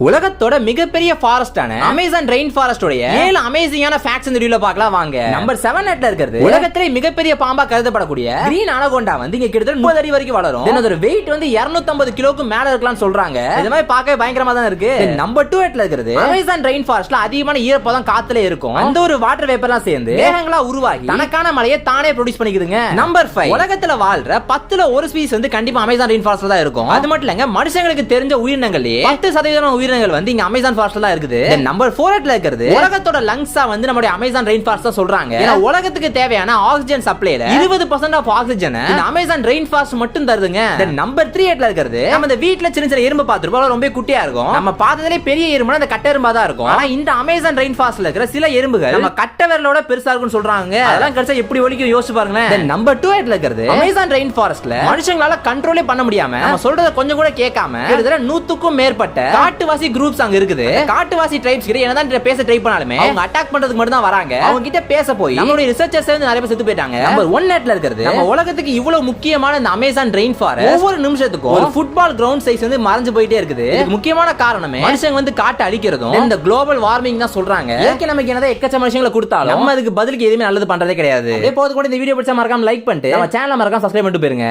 உலகத்தோட மிகப்பெரிய ஃபாரஸ்டான Amazon rain ஃபாரஸ்டோட 7 அமேசிங்கான ஃபேக்ட்ஸ் இந்த வீடியோல பார்க்கலாம் வாங்க. நம்பர் 7 நெட்ல இருக்குது உலகத்திலே மிகப்பெரிய பாம்பா கருதப்படக்கூடிய கிரீன் அனகோண்டா வந்து இங்க கிட்டத்தட்ட 30 அடி வரைக்கும் வளரும். இதோட வெயிட் வந்து 250 கிலோக்கு மேல இருக்கலாம்னு சொல்றாங்க. இது மாதிரி பார்க்கவே பயங்கரமா தான் இருக்கு. நம்பர் 2 நெட்ல இருக்குது அமேசான் ரெயின் ஃபாரஸ்ட்ல அதிகமான ஈரப்பதம் காத்துல இருக்கும். அந்த ஒரு வாட்டர் வேப்பர்லாம் சேர்ந்து மேகங்களா உருவாகி தனக்கான மழையை தானே ப்ரொடியூஸ் பண்ணிக்குதுங்க. நம்பர் 5 உலகத்துல வாழ்ற 10ல ஒரு ஸ்பீஸ் வந்து கண்டிப்பா அமேசான் ரெயின் ஃபாரஸ்ட்ல தான் இருக்கும். அது மட்டும் இல்லங்க மனுஷங்களுக்கு தெரிஞ்ச உயிரினங்களே 10% உயிரினங்கள் வந்து இங்க அமேசான் ஃபாரஸ்ட்ல தான் இருக்குது. நம்பர் 4 ல இருக்குது உலகத்தோட லங்ஸா வந்து நம்மளுடைய அமேசான் ரெயின் ஃபாரஸ்ட் தான் சொல்றாங்க. ஏன்னா உலகத்துக்கு தேவையான ஆக்ஸிஜன் சப்ளைல 20% ஆஃப் ஆக்ஸிஜன் இந்த அமேசான் ரெயின் ஃபாரஸ்ட் மட்டும் தருதுங்க. நம்பர் 3 ல இருக்குது நம்ம இந்த வீட்ல சின்ன சின்ன எறும்பு பாத்துறோம், ரொம்ப குட்டியா இருக்கும். நம்ம பார்த்ததுலே பெரிய எறும்புனா அந்த கட்டை எறும்பா தான் இருக்கும். ஆனா இந்த அமேசான் ரெயின் ஃபாரஸ்ட்ல இருக்கிற சில எறும்புகள் நம்ம கட்டை விரலோட பெருசா இருக்கும்னு சொல்றாங்க. அதெல்லாம் கடைசியா எப்படி ஒலிக்கும் யோசிச்சு பாருங்களேன். நம்பர் 2 ல இருக்குது அமேசான் ரெயின் ஃபாரஸ்ட்ல மனுஷங்களால கண்ட்ரோலே பண்ண முடியாம நம்ம சொல்றத கொஞ்சம் கூட கேட்காம கிட்டத்தட்ட 100க்கும் மேற்பட்ட காட்டுவாசி குரூப்ஸ் அங்க இருக்குது. காட்டுவாசி ட்ரைப்ஸ் கிட்ட என்னதான் பேச ட்ரை பண்ணாலுமே அவங்க அட்டாக் பண்றதுக்கு மட்டும் தான் வராங்க. அவங்க கிட்ட பேச போய் நம்மளுடைய ரிசர்ச்சர்ஸ் வந்து நிறைய பேர் செத்து போயிட்டாங்க. நம்பர் 1 நெட்ல இருக்குது நம்ம உலகத்துக்கு இவ்வளவு முக்கியமான இந்த அமேசான் ரெயின் ஃபாரஸ்ட் ஒவ்வொரு நிமிஷத்துக்கும் ஒரு ஃபுட்பால் கிரவுண்ட் சைஸ் வந்து மறைஞ்சு போயிட்டே இருக்குது. இதுக்கு முக்கியமான காரணமே மனுஷங்க வந்து காட்டு அழிக்கிறதும் இந்த குளோபல் வார்மிங் தான் சொல்றாங்க. இயற்கை நமக்கு என்னதான் எக்கச்சக்க மனுஷங்களை கொடுத்தாலும் நம்ம அதுக்கு பதிலுக்கு எதுவுமே நல்லது பண்றதே கிடையாது. அதே போது கூட இந்த வீடியோ பிடிச்சா மறக்காம லைக் பண்ணிட்டு நம்ம சேனலை மறக்காம சப்ஸ்கிரைப் பண்ணிட்டு போயிருங்க.